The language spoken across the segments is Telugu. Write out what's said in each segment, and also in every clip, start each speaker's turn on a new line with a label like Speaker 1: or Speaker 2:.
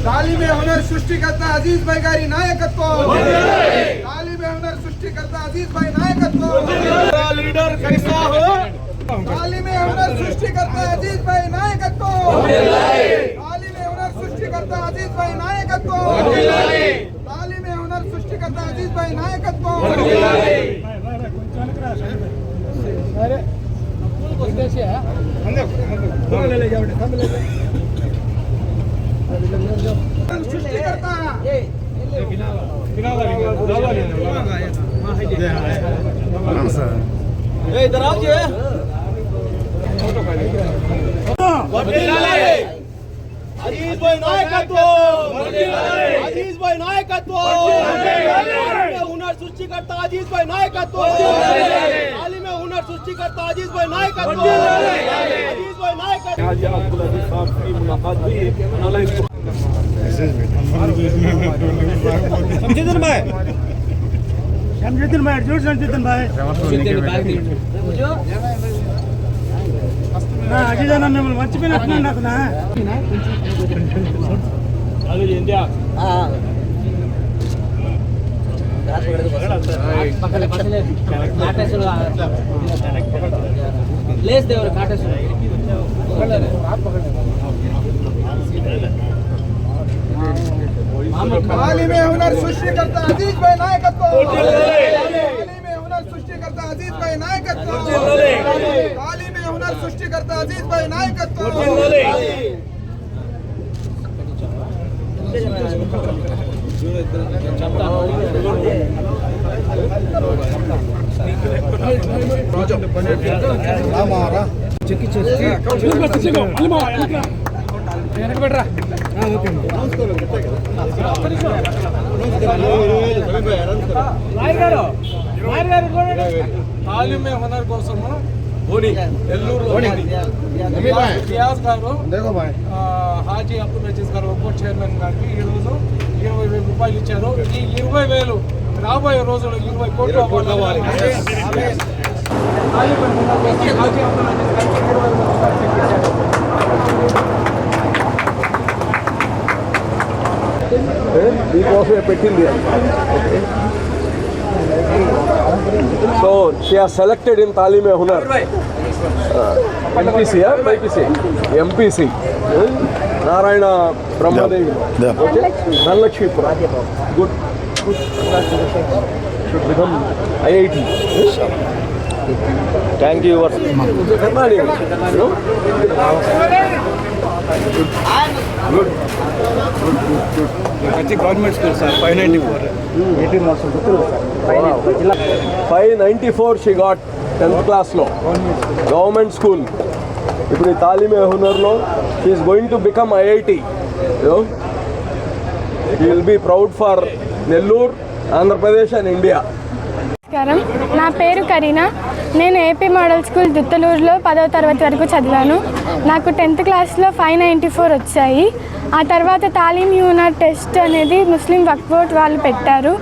Speaker 1: तालीम हुनर सृष्टिकर्ता अजीज भाई गारी नायकत्व, तालीम हुनर सृष्टिकर्ता अजीज भाई नायकत्व, लीडर कैसा हो, तालीम हुनर सृष्टिकर्ता अजीज भाई नायकत्व, तालीम हुनर सृष्टिकर्ता अजीज भाई नायकत्व, तालीम हुनर सृष्टिकर्ता अजीज भाई नायकत्व।
Speaker 2: अजीज भाई नायकत्व, अजीज भाई नायकत्व, हुनर सृष्टिकर्ता अजीज भाई नायकत्व, तालीम हुनर सृष्टिकर्ता अजीज भाई नायकत्व, अजीज भाई नायकत्व।
Speaker 3: संजीदन भाई, जोर संजीदन भाई ना अजीज अన్న మిమ్మల్ని మర్చిపోయినట్టున్నాను నాకు నా అది ఇండియా
Speaker 2: लेस दे और काटे सुन
Speaker 1: तालीम हुनर सृष्टिकर्ता अजीज भाई नायकत्व, तालीम हुनर सृष्टिकर्ता अजीज भाई नायकत्व, तालीम हुनर सृष्टिकर्ता अजीज भाई नायकत्व।
Speaker 4: तालीम हुनर కోసం నెల్లూరు ఫియాజ్ గారు హాజీ అబ్దుల్ అజీజ్ గారు బోర్డు చైర్మన్ గారికి ఈరోజు 20,000 రూపాయలు ఇచ్చారు. ఈ 20,000 రాబోయే రోజుల్లో 20 కోట్లు అవ్వాలి. హాజీ అబ్దుల్ అజీజ్ గారికి 20,000 రూపాయలు ఇచ్చారు.
Speaker 5: మీకోసమే పెట్టింది. So she has selected in Talim Hunar. MPC, BPC, MPC. Narayana Brahmadevi. Okay. Dhanlakshmipura. Good. Should become IIT. Thank you. Good.
Speaker 3: Government school sir 594 18 months
Speaker 5: 594 she got 10th class లో గవర్నమెంట్ స్కూల్. ఇప్పుడు ఈ తాలీమ్ హునర్ లో she is going to become IIT. She will be proud for Nellore, Andhra Pradesh and India.
Speaker 6: నమస్కారం, నా పేరు కరీనా. నేను ఏపీ మోడల్ స్కూల్ దుత్తలూరులో 10వ తరగతి వరకు చదివాను. నాకు 10th క్లాస్లో 594 వచ్చాయి. ఆ తర్వాత తాలీమ్ హునర్ టెస్ట్ అనేది ముస్లిం వక్ఫ్ బోర్డ్ వాళ్ళు పెట్టారు.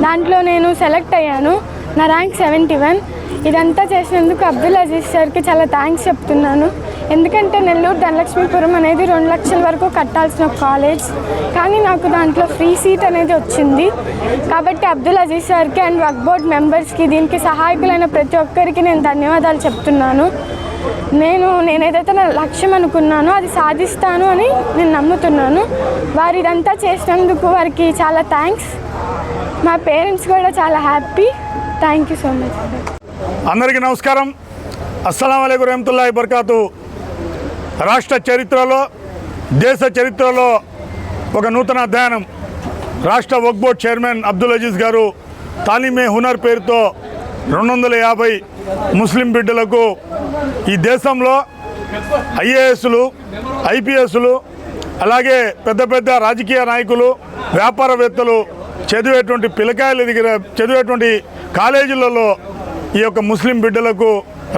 Speaker 6: దాంట్లో నేను సెలెక్ట్ అయ్యాను. నా ర్యాంక్ 71. ఇదంతా చేసినందుకు అబ్దుల్ అజీజ్ సార్కి చాలా థ్యాంక్స్ చెప్తున్నాను. ఎందుకంటే నెల్లూరు ధనలక్ష్మీపురం అనేది 2 లక్షల వరకు కట్టాల్సిన కాలేజ్, కానీ నాకు దాంట్లో ఫ్రీ సీట్ అనేది వచ్చింది. కాబట్టి అబ్దుల్ అజీజ్ సార్కి అండ్ వక్ఫ్ బోర్డ్ మెంబర్స్కి, దీనికి సహాయకులైన ప్రతి ఒక్కరికి నేను ధన్యవాదాలు చెప్తున్నాను. నేను ఏదైతే నా లక్ష్యం అనుకున్నానో అది సాధిస్తాను అని నేను నమ్ముతున్నాను. వారు ఇదంతా చేసినందుకు వారికి చాలా థ్యాంక్స్. మా పేరెంట్స్ కూడా చాలా happy. Thank you so much.
Speaker 3: అందరికీ నమస్కారం. అస్సలాము అలైకుం రహమతుల్లాహి బర్కాతు. రాష్ట్ర చరిత్రలో, దేశ చరిత్రలో ఒక నూతన అధ్యయనం. రాష్ట్ర వక్ఫ్ బోర్డ్ చైర్మన్ అబ్దుల్ అజీజ్ గారు తాలీమే హునర్ పేరుతో 250 ముస్లిం బిడ్డలకు ఈ దేశంలో ఐఏఎస్లు, ఐపీఎస్లు, అలాగే పెద్ద పెద్ద రాజకీయ నాయకులు, వ్యాపారవేత్తలు చదివేటువంటి పిల్లకాయల దగ్గర చదివేటువంటి కాలేజీలలో ఈ యొక్క ముస్లిం బిడ్డలకు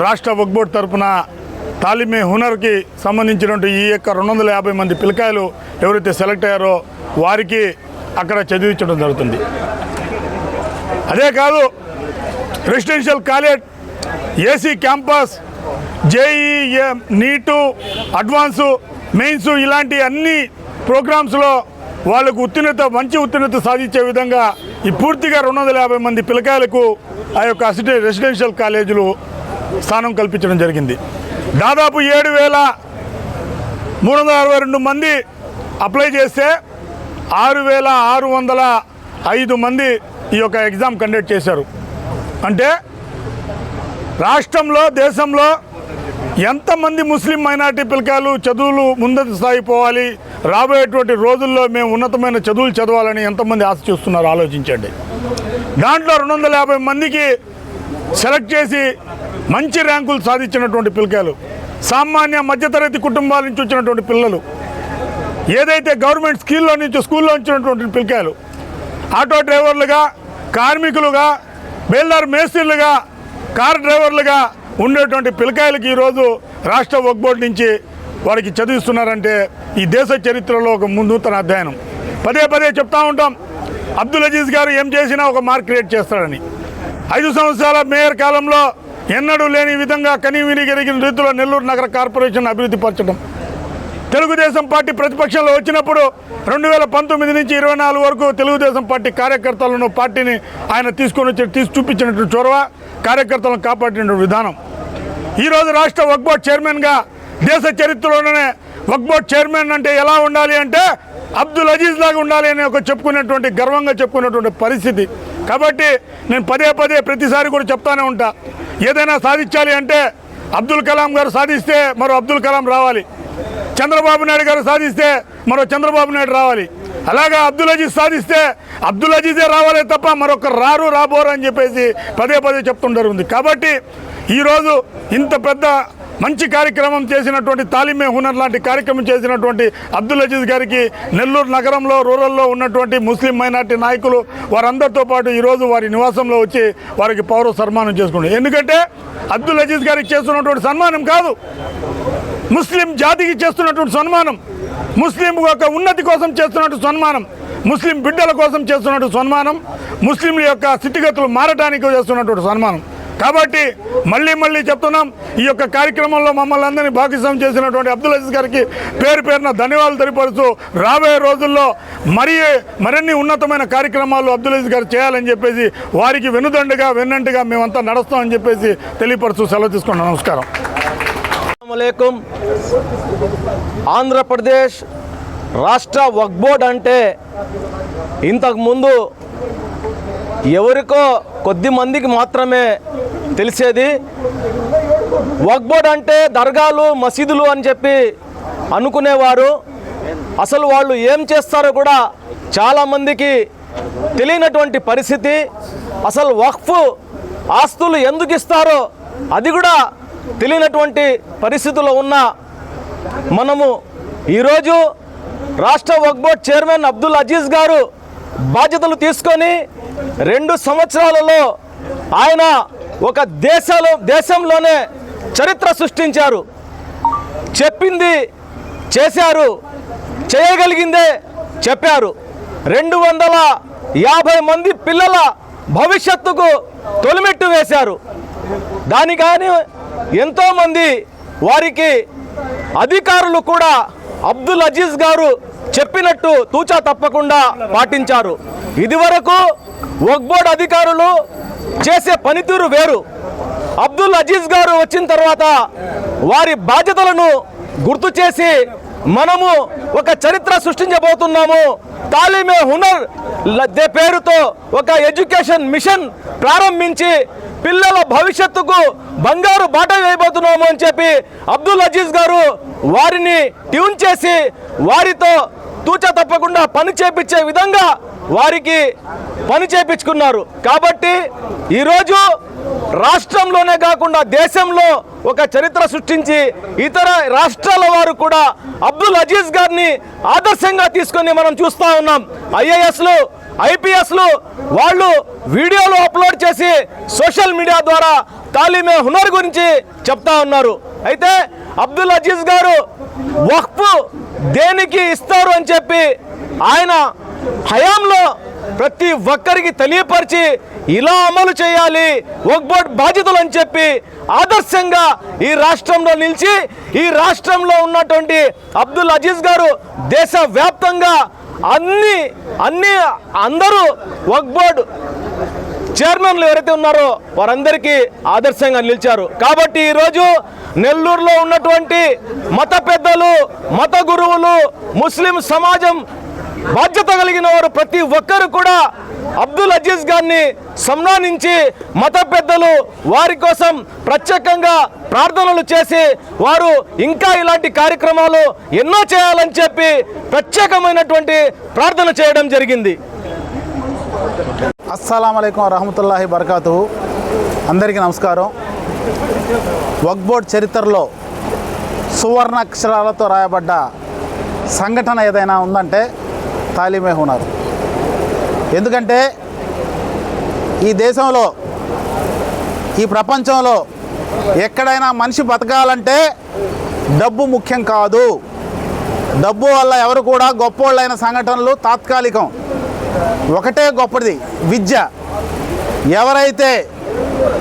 Speaker 3: రాష్ట్ర వక్ఫ్ బోర్డు తరఫున తాలిమే హునర్కి సంబంధించినటువంటి ఈ యొక్క 250 మంది పిల్లకాయలు ఎవరైతే సెలెక్ట్ అయ్యారో వారికి అక్కడ చదివించడం జరుగుతుంది. అదే కాదు, residential college, AC campus, JEE, NEET, advanced, mains ఇలాంటి అన్ని ప్రోగ్రామ్స్లో వాళ్ళకు మంచి ఉత్తీర్ణత సాధించే విధంగా ఈ పూర్తిగా 250 మంది పిల్లకాయలకు ఆ యొక్క రెసిడెన్షియల్ కాలేజీలు స్థానం కల్పించడం జరిగింది. దాదాపు 7,362 మంది అప్లై చేస్తే 6,605 మంది ఈ యొక్క ఎగ్జామ్ కండక్ట్ చేశారు. అంటే రాష్ట్రంలో, దేశంలో ఎంతమంది ముస్లిం మైనారిటీ పిల్లకాయలు చదువులు ముందుకు సాగిపోవాలి, రాబోయేటువంటి రోజుల్లో మేము ఉన్నతమైన చదువులు చదవాలని ఎంతమంది ఆశ చూస్తున్నారో ఆలోచించండి. దాంట్లో 250 మందికి సెలెక్ట్ చేసి మంచి ర్యాంకులు సాధించినటువంటి పిల్లకాయలు, సామాన్య మధ్యతరగతి కుటుంబాల నుంచి వచ్చినటువంటి పిల్లలు, ఏదైతే గవర్నమెంట్ స్కూల్లో వచ్చినటువంటి పిల్లకాయలు, ఆటో డ్రైవర్లుగా, కార్మికులుగా, బేల్దార్ మేస్త్రీలుగా, కార్ డ్రైవర్లుగా ఉండేటువంటి పిల్లకాయలకి ఈరోజు రాష్ట్ర వక్ఫ్ బోర్డు నుంచి వారికి చదివిస్తున్నారంటే ఈ దేశ చరిత్రలో ఒక నూతన అధ్యయనం. పదే పదే చెప్తా ఉంటాం, అబ్దుల్ అజీజ్ గారు ఏం చేసినా ఒక మార్క్ క్రియేట్ చేస్తాడని. 5 సంవత్సరాల మేయర్ కాలంలో ఎన్నడూ లేని విధంగా కనీవిని ఎరిగిన రీతిలో నెల్లూరు నగర కార్పొరేషన్ అభివృద్ధి పరచడం. తెలుగుదేశం పార్టీ ప్రతిపక్షంలో వచ్చినప్పుడు 2019 నుంచి 24 వరకు తెలుగుదేశం పార్టీ కార్యకర్తలను, పార్టీని ఆయన తీసి చూపించినటువంటి చొరవ, కార్యకర్తలను కాపాడిన విధానం. ఈరోజు రాష్ట్ర వక్ఫ్ బోర్డు చైర్మన్గా దేశ చరిత్రలోనే వక్ఫ్ బోర్డు చైర్మన్ అంటే ఎలా ఉండాలి అంటే అబ్దుల్ అజీజ్ లాగా ఉండాలి అని గర్వంగా చెప్పుకునేటువంటి పరిస్థితి. కాబట్టి నేను పదే పదే ప్రతిసారి కూడా చెప్తానే ఉంటా, ఏదైనా సాధించాలి అంటే అబ్దుల్ కలాం గారు సాధిస్తే మరో అబ్దుల్ కలాం రావాలి, చంద్రబాబు నాయుడు గారు సాధిస్తే మరో చంద్రబాబు నాయుడు రావాలి, అలాగా అబ్దుల్ అజీజ్ సాధిస్తే అబ్దుల్ అజీజే రావాలే తప్ప మరొకరు రాబోరు అని చెప్పేసి పదే పదే చెప్తుంటారు. కాబట్టి ఈరోజు ఇంత పెద్ద మంచి కార్యక్రమం చేసినటువంటి తాలిమే హునర్ లాంటి కార్యక్రమం చేసినటువంటి అబ్దుల్ అజీజ్ గారికి నెల్లూరు నగరంలో, రూరల్లో ఉన్నటువంటి ముస్లిం మైనార్టీ నాయకులు వారందరితో పాటు ఈరోజు వారి నివాసంలో వచ్చి వారికి పౌర సన్మానం చేసుకుంటారు. ఎందుకంటే అబ్దుల్ అజీజ్ గారికి చేస్తున్నటువంటి సన్మానం కాదు, ముస్లిం జాతికి చేస్తున్నటువంటి సన్మానం, ముస్లిం యొక్క ఉన్నతి కోసం చేస్తున్నటువంటి సన్మానం, ముస్లిం బిడ్డల కోసం చేస్తున్నటువంటి సన్మానం, ముస్లింల యొక్క స్థితిగతులు మారడానికి చేస్తున్నటువంటి సన్మానం. కాబట్టి మళ్ళీ చెప్తున్నాం, ఈ యొక్క కార్యక్రమంలో మమ్మల్ని అందరినీ భాగస్వామ్యం చేసినటువంటి అబ్దుల్ అజీజ్ గారికి పేరున ధన్యవాదాలు తెలియపరుస్తూ రాబోయే రోజుల్లో మరిన్ని ఉన్నతమైన కార్యక్రమాలు అబ్దుల్ అజీజ్ గారు చేయాలని చెప్పేసి వారికి వెన్నంటిగా మేమంతా నడుస్తామని చెప్పేసి తెలియపరుస్తూ సెలవు తీసుకున్నాం. నమస్కారం.
Speaker 2: అస్సలాముఅలైకుం. ఆంధ్రప్రదేశ్ రాష్ట్ర వక్ఫ్ బోర్డ్ అంటే ఇంతకుముందు ఎవరికో కొద్ది మందికి మాత్రమే తెలిసేది. వక్ఫ్ బోర్డ్ అంటే దర్గాలు, మసీదులు అని చెప్పి అనుకునేవారు. అసలు వాళ్ళు ఏం చేస్తారో కూడా చాలామందికి తెలియనటువంటి పరిస్థితి. అసలు వక్ఫ్ ఆస్తులు ఎందుకు ఇస్తారో అది కూడా తెలియనటువంటి పరిస్థితుల్లో ఉన్న మనము ఈరోజు రాష్ట్ర వక్ఫ్ బోర్డ్ చైర్మన్ అబ్దుల్ అజీజ్ గారు బాధ్యతలు తీసుకొని 2 సంవత్సరాలలో ఆయన ఒక దేశంలోనే చరిత్ర సృష్టించారు. చెప్పింది చేశారు, చేయగలిగిందే చెప్పారు. 250 మంది పిల్లల భవిష్యత్తుకు తొలిమెట్టు వేశారు. దానికాని ఎంతోమంది వారికి అధికారులు కూడా అబ్దుల్ అజీజ్ గారు చెప్పినట్టు తూచా తప్పకుండా పాటించారు. ఇదివరకు వక్ఫ్ బోర్డు అధికారులు చేసే పనితీరు వేరు. అబ్దుల్ అజీజ్ గారు వచ్చిన తర్వాత వారి బాధ్యతలను గుర్తు చేసి మనము ఒక చరిత్ర సృష్టించబోతున్నాము. తాలిమే హునర్ పేరుతో ఒక ఎడ్యుకేషన్ మిషన్ ప్రారంభించి పిల్లల భవిష్యత్తుకు బంగారు బాట వేయబోతున్నాము అని చెప్పి అబ్దుల్ అజీజ్ గారు వారిని ట్యూన్ చేసి వారితో తూచా తప్పకుండా పని చేపించే విధంగా వారికి పని చేపించుకున్నారు. కాబట్టి ఈరోజు రాష్ట్రంలోనే కాకుండా దేశంలో ఒక చరిత్ర సృష్టించి ఇతర రాష్ట్రాల వారు కూడా అబ్దుల్ అజీజ్ గారిని ఆదర్శంగా తీసుకొని మనం చూస్తూ ఉన్నాం. ఐఏఎస్లు
Speaker 5: ఐపీఎస్లు వాళ్ళు వీడియోలు అప్లోడ్ చేసి సోషల్ మీడియా ద్వారా తాలీమే హునర్ గురించి చెప్తా ఉన్నారు. అయితే అబ్దుల్ అజీజ్ గారు వక్ఫ్ దేనికి ఇస్తారు అని చెప్పి ఆయన హయాంలో ప్రతి ఒక్కరికి తెలియపరిచి ఇలా అమలు చేయాలి వక్ఫ్ బోర్డ్ బాధ్యతలు అని చెప్పి ఆదర్శంగా ఈ రాష్ట్రంలో నిలిచి ఈ రాష్ట్రంలో ఉన్నటువంటి అబ్దుల్ అజీజ్ గారు దేశవ్యాప్తంగా అందరూ వక్ఫ్ బోర్డ్ చైర్మన్లు ఎవరైతే ఉన్నారో వారందరికీ ఆదర్శంగా నిలిచారు. కాబట్టి ఈరోజు నెల్లూరులో ఉన్నటువంటి మత పెద్దలు, మత గురువులు, ముస్లిం సమాజం బాధ్యత కలిగిన వారు ప్రతి ఒక్కరు కూడా అబ్దుల్ అజీజ్ గారిని సన్మానించి మత పెద్దలు వారి కోసం ప్రత్యేకంగా ప్రార్థనలు చేసి వారు ఇంకా ఇలాంటి కార్యక్రమాలు ఎన్నో చేయాలని చెప్పి ప్రత్యేకమైనటువంటి ప్రార్థన చేయడం జరిగింది.
Speaker 7: అస్సలాము అలైకుం వరహమతుల్లాహి బరకాతుహు. అందరికీ నమస్కారం. వక్ఫ్ బోర్డ్ చరిత్రలో సువర్ణ అక్షరాలతో రాయబడ్డ సంఘటన ఏదైనా ఉందంటే తాలీమే హునర్. ఎందుకంటే ఈ దేశంలో, ఈ ప్రపంచంలో ఎక్కడైనా మనిషి బతకాలంటే డబ్బు ముఖ్యం కాదు. డబ్బు వల్ల ఎవరు కూడా గొప్పోళ్ళైన సంఘటనలు తాత్కాలికం. ఒకటే గొప్పది విద్య. ఎవరైతే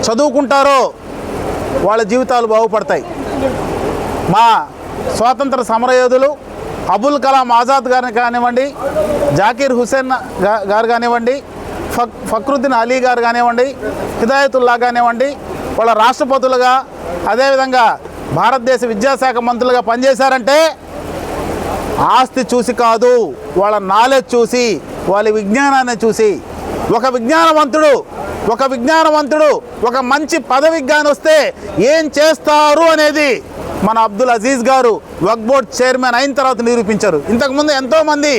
Speaker 7: చదువుకుంటారో వాళ్ళ జీవితాలు బాగుపడతాయి. మా స్వాతంత్ర సమరయోధులు అబుల్ కలాం ఆజాద్ గారిని కానివ్వండి, జాకీర్ హుసేన్ గారు కానివ్వండి, ఫక్రుద్దీన్ అలీ గారు కానివ్వండి, హిదాయతుల్లా కానివ్వండి, వాళ్ళ రాష్ట్రపతులుగా అదేవిధంగా భారతదేశ విద్యాశాఖ మంత్రులుగా పనిచేశారంటే ఆస్తి చూసి కాదు, వాళ్ళ నాలెడ్జ్ చూసి, వాళ్ళ విజ్ఞానాన్ని చూసి. ఒక విజ్ఞానవంతుడు ఒక మంచి పదవికి గాని వస్తే ఏం చేస్తారు అనేది మన అబ్దుల్ అజీజ్ గారు వక్ఫ్ బోర్డ్ చైర్మన్ అయిన తర్వాత నిరూపించారు. ఇంతకుముందు ఎంతోమంది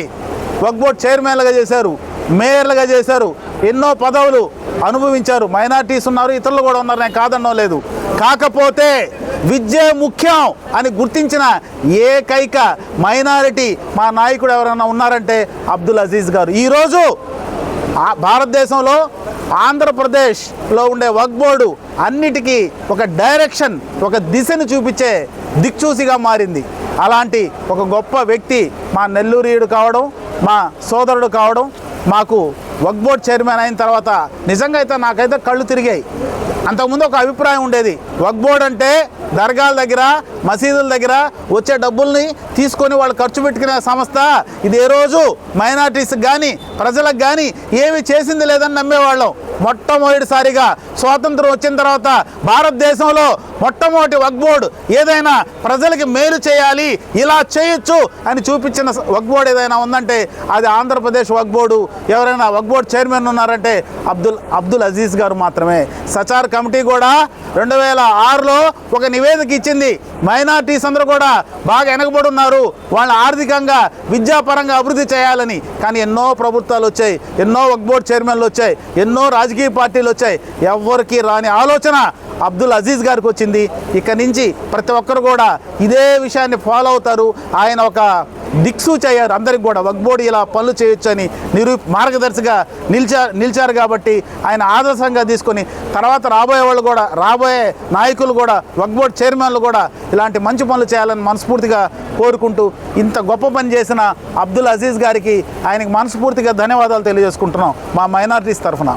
Speaker 7: వక్ఫ్ బోర్డ్ చైర్మన్లుగా చేశారు, మేయర్లుగా చేశారు, ఎన్నో పదవులు అనుభవించారు. మైనారిటీస్ ఉన్నారు, ఇతరులు కూడా ఉన్నారు, నేను కాదనడం లేదు. కాకపోతే విద్య ముఖ్యం అని గుర్తించిన ఏకైక మైనారిటీ మా నాయకుడు ఎవరైనా ఉన్నారంటే అబ్దుల్ అజీజ్ గారు. ఈరోజు భారతదేశంలో ఆంధ్రప్రదేశ్లో ఉండే వక్ఫ్ బోర్డు అన్నిటికీ ఒక డైరెక్షన్, ఒక దిశను చూపించే దిక్చూసిగా మారింది. అలాంటి ఒక గొప్ప వ్యక్తి మా నెల్లూరీయుడు కావడం, మా సోదరుడు కావడం, మాకు వక్ఫ్ బోర్డ్ చైర్మన్ అయిన తర్వాత నిజంగా అయితే నాకైతే కళ్ళు తిరిగాయి. అంతకుముందు ఒక అభిప్రాయం ఉండేది, వక్ఫ్ బోర్డ్ అంటే దర్గాల దగ్గర, మసీదుల దగ్గర వచ్చే డబ్బుల్ని తీసుకొని వాళ్ళు ఖర్చు పెట్టుకునే సంస్థ. ఇది ఏ రోజు మైనారిటీస్కి కానీ ప్రజలకు కానీ ఏమి చేసింది లేదని నమ్మేవాళ్ళం. మొట్టమొదటిసారిగా స్వాతంత్రం వచ్చిన తర్వాత భారతదేశంలో మొట్టమొదటి వక్ఫ్ బోర్డు ఏదైనా ప్రజలకి మేలు చేయాలి, ఇలా చేయొచ్చు అని చూపించిన వక్ఫ్ బోర్డు ఏదైనా ఉందంటే అది ఆంధ్రప్రదేశ్ వక్ఫ్ బోర్డు. ఎవరైనా వక్ఫ్ బోర్డు చైర్మన్ ఉన్నారంటే అబ్దుల్ అజీజ్ గారు మాత్రమే. సచార్ కమిటీ కూడా 2006లో ఒక నివేదిక ఇచ్చింది. మైనారిటీస్ అందరూ కూడా బాగా వెనకబడి ఉన్నారు, వాళ్ళ ఆర్థికంగా విద్యాపరంగా అభివృద్ధి చేయాలని. కానీ ఎన్నో ప్రభుత్వాలు వచ్చాయి, ఎన్నో వక్ఫ్ బోర్డు చైర్మన్లు వచ్చాయి, ఎన్నో రాజకీయ పార్టీలు వచ్చాయి. ఎవ్వరికి రాని ఆలోచన అబ్దుల్ అజీజ్ గారికి వచ్చింది. ఇక నుంచి ప్రతి ఒక్కరు కూడా ఇదే విషయాన్ని ఫాలో అవుతారు. ఆయన ఒక దిక్సూచి అయ్యారు అందరికి కూడా. వక్ఫ్ బోర్డు ఇలా పనులు చేయొచ్చు అని మార్గదర్శిగా నిలిచారు. కాబట్టి ఆయన ఆదర్శంగా తీసుకొని తర్వాత రాబోయే నాయకులు కూడా, వక్ఫ్ బోర్డు చైర్మన్లు కూడా ఇలాంటి మంచి పనులు చేయాలని మనస్ఫూర్తిగా కోరుకుంటూ, ఇంత గొప్ప పని చేసిన అబ్దుల్ అజీజ్ గారికి ఆయనకి మనస్ఫూర్తిగా ధన్యవాదాలు తెలియజేసుకుంటున్నాం మా మైనారిటీస్ తరఫున.